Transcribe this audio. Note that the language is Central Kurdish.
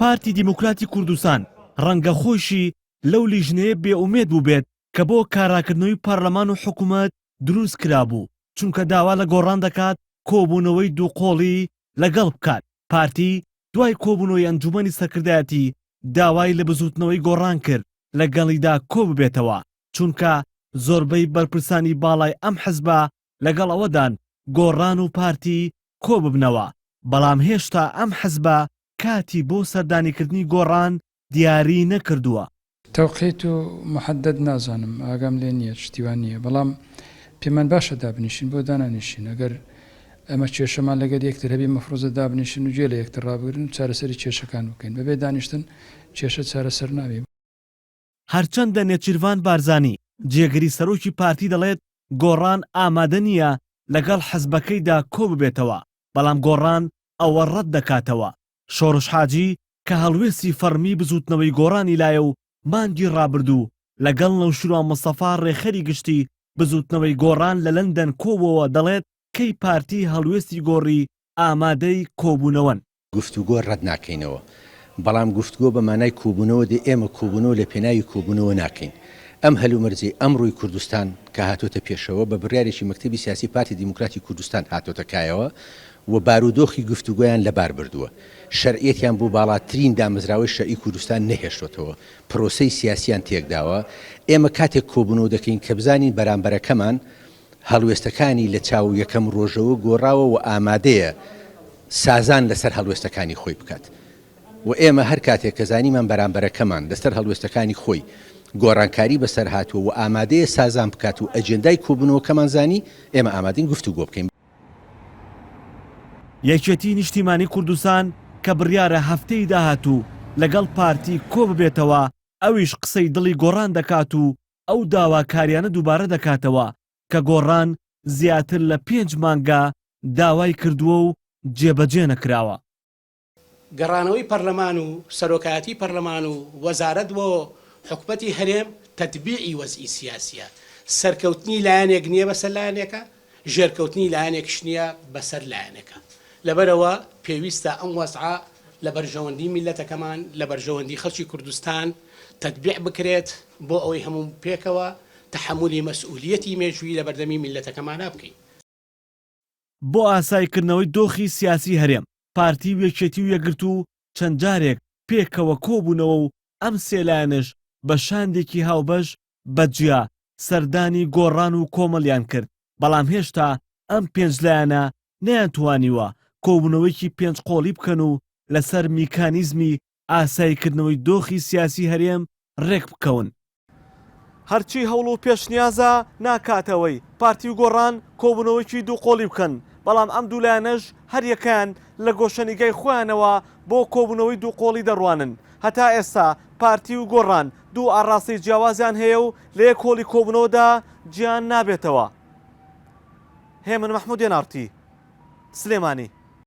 پارتی دیموکراتی کوردستان ڕەنگە خۆشی لەو لیژنەیە بێئومێد بوو بێت کە بۆ کاراکردنەوەی پەرلەمان و حکوومەت دروست کرابوو چونکە داوا لە گۆڕان دەکات کۆبوونەوەی دووقۆڵی لەگەڵ بکات. پارتی دوای کۆبوونەوەی ئەنجومەنی سەرکردایەتی داوای لە بزوتنەوەی گۆڕان کرد لەگەڵیدا کۆ ببێتەوە چونکە زۆربەی بەرپرسانی باڵای ئەم حزبە لەگەڵ ئەوەدان گۆڕان و پارتی کۆ ببنەوە، بەڵام هێشتا ئەم حزبە کاتی بۆ سەردانیکردنی گۆڕان دیاری نەکردووە. تەوقیت و محەدەد نازانم، ئاگام لێ نییە، شتیوان نییە، بەڵام پێمان باشە دابنیشین بۆ دانانیشین. ئەگەر ئەمە کێشەمان لەگەر یەکتر هەبی مەفرۆزە دابنیشین و جێ لە یەکتر ڕابگرن و چارەسەری کێشەکان بکەین، بەبێ دانیشتن کێشە چارەسەر ناوێ. هەرچەندە نێچیروان بارزانی جێگەری سەرۆکی پارتی دەڵێت گۆڕان ئامادە نییە لەگەڵ حەزبەکەیدا کۆ ببێتەوە، بەڵام گۆڕان ئەوە ڕەت دەکاتەوە. شۆڕش حاجی کە هەڵوێستی فەرمی بزوتنەوەی گۆڕانی لایە و مانگی ڕابردوو لەگەڵ نەوشروان مستەفا ڕێخەری گشتی بزوتنەوەی گۆڕان لە لەندەن کۆبووەوە دەڵێت کەی پارتی هەڵوێستی گۆڕی ئامادەی کۆبوونەوەن. گفتوگۆ ڕەت ناکەینەوە، بەڵام گفتگۆ بە مانای کۆبوونەوە دێ ئێمە کۆبوونەوە لە پێناوی کۆبوونەوە ناکەین. ئەم هەلومەرجەی ئەمڕۆی کوردستان کە هاتۆتە پێشەوە بە بڕیارێکی مەکتەبی سیاسی پارتی دیموکراتی کوردستان هاتۆتە کایەوە و بارودۆخی گفتوگۆیان لەبار بردووە. شەرعیەتیان بۆ باڵاترین دامەزراوەی شەرعی کوردستان نەهێشتوەوە، پرۆسەی سیاسیان تێکداوە. ئێمە کاتێک کۆبوونەوە دەکەین کە بزانین بەرامبەرەکەمان هەڵوێستەکانی لە چاو یەکەم ڕۆژەوە گۆڕاوە و ئامادەیە سازان لەسەر هەڵوێستەکانی خۆی بکات. و ئێمە هەر کاتێک کە زانیمان بەرامبەرەکەمان لەسەر هەڵوێستەکانی خۆی گۆڕانکاری بەسەر هاتووە و ئامادەیە سازان بکات و ئەجێندای کۆبوونەوەکەمان زانی، ئێمە ئامادەین گفتوگۆ بکەین. یەکێتی نیشتیمانی کوردستان کە بڕیارە هەفتەی داهاتوو لەگەڵ پارتی کۆ ببێتەوە، ئەویش قسەی دڵی گۆڕان دەکات و ئەو داواکاریانە دووبارە دەکاتەوە کە گۆڕان زیاتر لە 5 مانگە داوای کردووە و جێبەجێ نەکراوە. گەڕانەوەی پەرلەمان و سەرۆکایەتی پەرلەمان و وەزارەت بۆ حکومەتی هەرێم تەتبیعی وەزئی سیاسیە، سەرکەوتنی لایەنێک نییە بەسەر لایەنێکە، ژێرکەوتنی لایەنێکش نییە بەسەر لایەنێکە. لەبەرەوە پێویستە ئەم وەزعە لە بەرژەوەندی میلەتەکەمان لە بەرژەوەندی خەڵکی کوردستان تەتبیع بکرێت بۆ ئەوەی هەموو پێکەوە تەحملی مەسئولیەتی مێژووی لە بەردەمی میلەتەکەمانە بکەین. بۆ ئاسایکردنەوەی دۆخی سیاسی هەرێم، پارتی و یەکێتی و یەکگرت و چەند جارێک پێکەوە کۆبوونەوە و ئەم سێلایەنش بە شاندێکی هاوبەش بەجیا سەردانی گۆڕان و کۆمەڵیان کرد، بەڵام هێشتا ئەم 5 لایەنە نەیانتوانیوە کۆبوونەوەیکی 5 قۆڵی بکەن و لەسەر میکانیزمی ئاسایکردنەوەی دۆخی سیاسی هەرێم ڕێک بکەون. هەرچی هەوڵ و پێشنیازە ناکاتەوەی پارتی و گۆڕان کۆبوونەوەیکی دوو قۆڵی بکەن، بەڵام ئەم دوولایەنەش هەر یەکەیان لە گۆشەنیگای خۆیانەوە بۆ کۆبوونەوەی دوو قۆڵی دەڕوانن. هەتا ئێستا پارتی و گۆڕان دوو ئاڕاستی جیاوازیان هەیە و لە یەک کۆڵی کۆبوونەوەدا گیان نابێتەوە. هێمن مەحموود یەنارتی، سلێمانی.